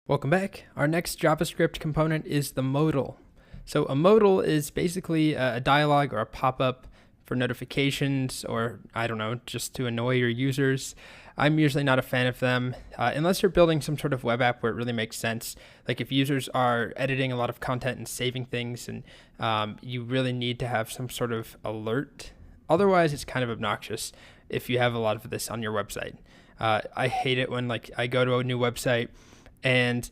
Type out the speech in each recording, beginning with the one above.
Welcome back. Our next JavaScript component is the modal. So a modal is basically a dialog or a pop-up for notifications, or I don't know, just to annoy your users. I'm usually not a fan of them unless you're building some sort of web app where it really makes sense. Like if users are editing a lot of content and saving things, and you really need to have some sort of alert. Otherwise, it's kind of obnoxious if you have a lot of this on your website. I hate it when I go to a new website and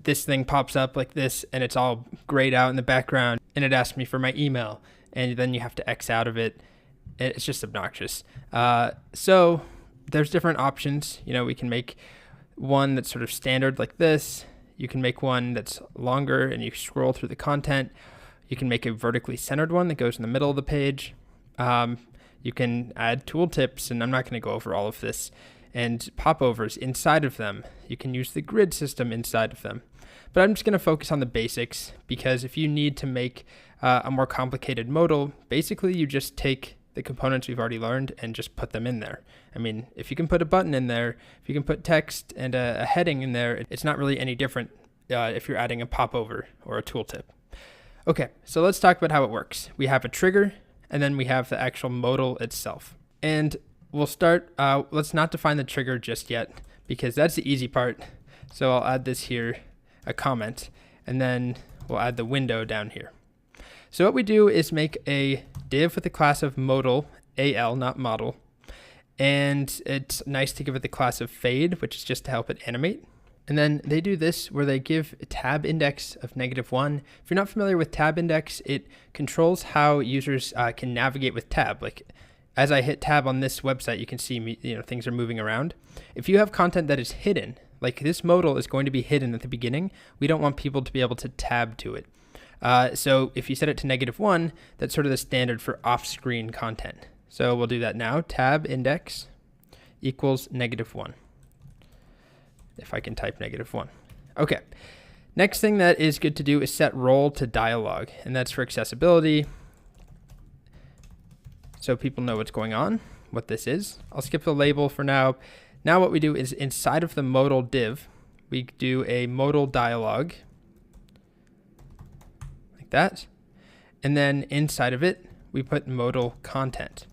this thing pops up like this and it's all grayed out in the background and it asks me for my email and then you have to X out of it. It's just obnoxious. So there's different options. We can make one that's sort of standard like this. You can make one that's longer and you scroll through the content. You can make a vertically centered one that goes in the middle of the page. You can add tooltips, and I'm not going to go over all of this, and popovers inside of them. You can use the grid system inside of them. But I'm just going to focus on the basics, because if you need to make a more complicated modal, basically you just take the components we've already learned and just put them in there. I mean, if you can put a button in there, if you can put text and a heading in there, it's not really any different if you're adding a popover or a tooltip. Okay, so let's talk about how it works. We have a trigger, and then we have the actual modal itself. And we'll start, let's not define the trigger just yet, because that's the easy part. So I'll add this here, a comment, and then we'll add the window down here. So what we do is make a div with the class of modal, AL, not model. And it's nice to give it the class of fade, which is just to help it animate. And then they do this where they give a tab index of -1. If you're not familiar with tab index, it controls how users can navigate with tab. Like as I hit tab on this website, you can see things are moving around. If you have content that is hidden, like this modal is going to be hidden at the beginning, we don't want people to be able to tab to it. So if you set it to -1, that's sort of the standard for off-screen content. So we'll do that now. Tab index equals -1. If I can type -1. Okay. Next thing that is good to do is set role to dialog, and that's for accessibility, so people know what's going on, what this is. I'll skip the label for now. Now what we do is inside of the modal div, we do a modal dialog, like that. And then inside of it, we put modal content.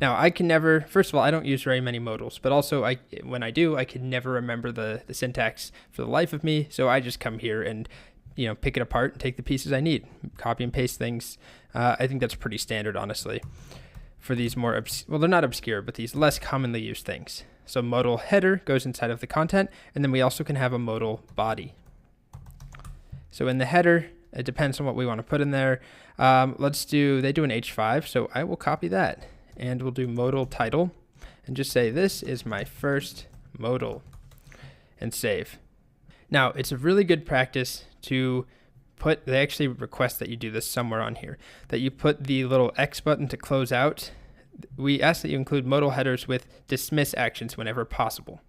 Now I can never, first of all, I don't use very many modals, but also when I do, I can never remember the syntax for the life of me. So I just come here and pick it apart and take the pieces I need, copy and paste things. I think that's pretty standard, honestly, for these more, well, they're not obscure, but these less commonly used things. So modal header goes inside of the content, and then we also can have a modal body. So in the header, it depends on what we want to put in there. They do an H5, so I will copy that. And we'll do modal title and just say, this is my first modal, and save. Now, it's a really good practice to put, they actually request that you do this somewhere on here, that you put the little X button to close out. We ask that you include modal headers with dismiss actions whenever possible,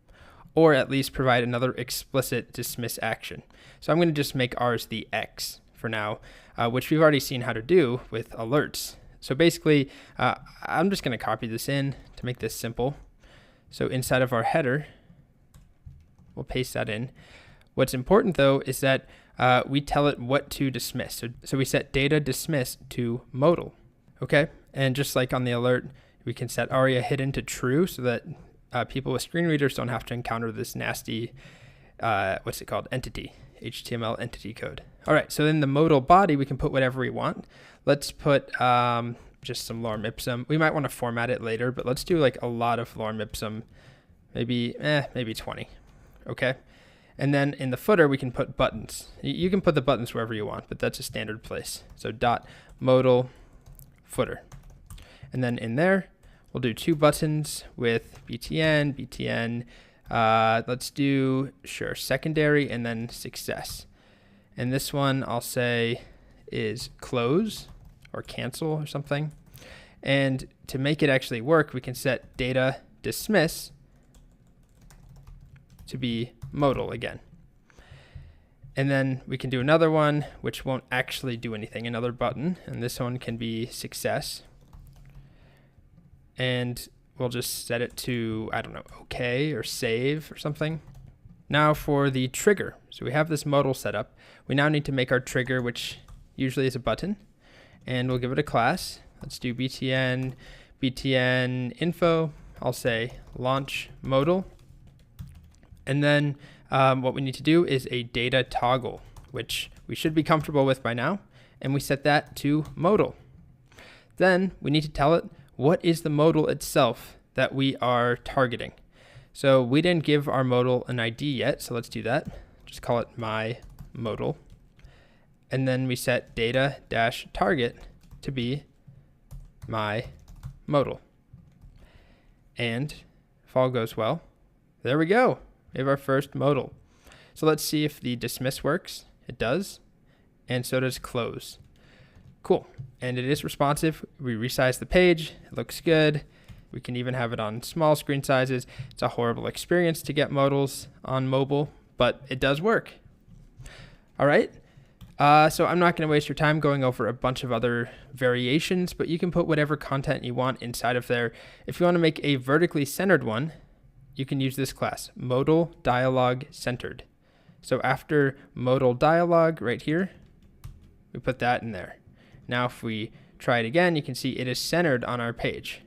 or at least provide another explicit dismiss action. So I'm going to just make ours the X for now, which we've already seen how to do with alerts. So basically, I'm just going to copy this in to make this simple. So inside of our header, we'll paste that in. What's important, though, is that we tell it what to dismiss. So we set data dismiss to modal. Okay, and just like on the alert, we can set aria hidden to true so that people with screen readers don't have to encounter this nasty, entity, HTML entity code. All right, so in the modal body, we can put whatever we want. Let's put just some lorem ipsum. We might want to format it later, but let's do a lot of lorem ipsum, maybe 20, okay? And then in the footer, we can put buttons. You can put the buttons wherever you want, but that's a standard place. So dot modal footer. And then in there, we'll do 2 buttons with btn, let's do, secondary and then success. And this one I'll say is close or cancel or something. And to make it actually work, we can set data dismiss to be modal again. And then we can do another one, which won't actually do anything, another button. And this one can be success. And we'll just set it to, I don't know, OK or save or something. Now for the trigger. So we have this modal set up. We now need to make our trigger, which usually is a button, and we'll give it a class. Let's do btn info. I'll say launch modal. And then what we need to do is a data toggle, which we should be comfortable with by now. And we set that to modal. Then we need to tell it what is the modal itself that we are targeting. So we didn't give our modal an ID yet, so let's do that. Just call it my modal. And then we set data-target to be my modal. And if all goes well, there we go. We have our first modal. So let's see if the dismiss works. It does. And so does close. Cool. And it is responsive. We resize the page. It looks good. We can even have it on small screen sizes. It's a horrible experience to get modals on mobile, but it does work. All right. So I'm not going to waste your time going over a bunch of other variations, but you can put whatever content you want inside of there. If you want to make a vertically centered one, you can use this class, modal dialog centered. So after modal dialog right here, we put that in there. Now if we try it again, you can see it is centered on our page.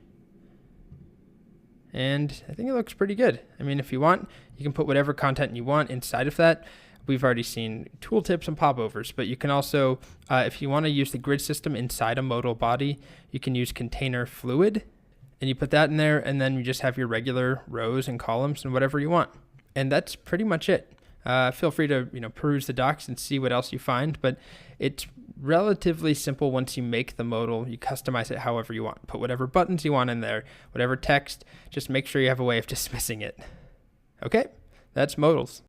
And I think it looks pretty good. I mean, if you want, you can put whatever content you want inside of that. We've already seen tooltips and popovers, but you can also, if you want to use the grid system inside a modal body, you can use container fluid, and you put that in there, and then you just have your regular rows and columns and whatever you want. And that's pretty much it. Feel free to peruse the docs and see what else you find, but it's relatively simple once you make the modal. You customize it however you want. Put whatever buttons you want in there, whatever text, just make sure you have a way of dismissing it. Okay, that's modals.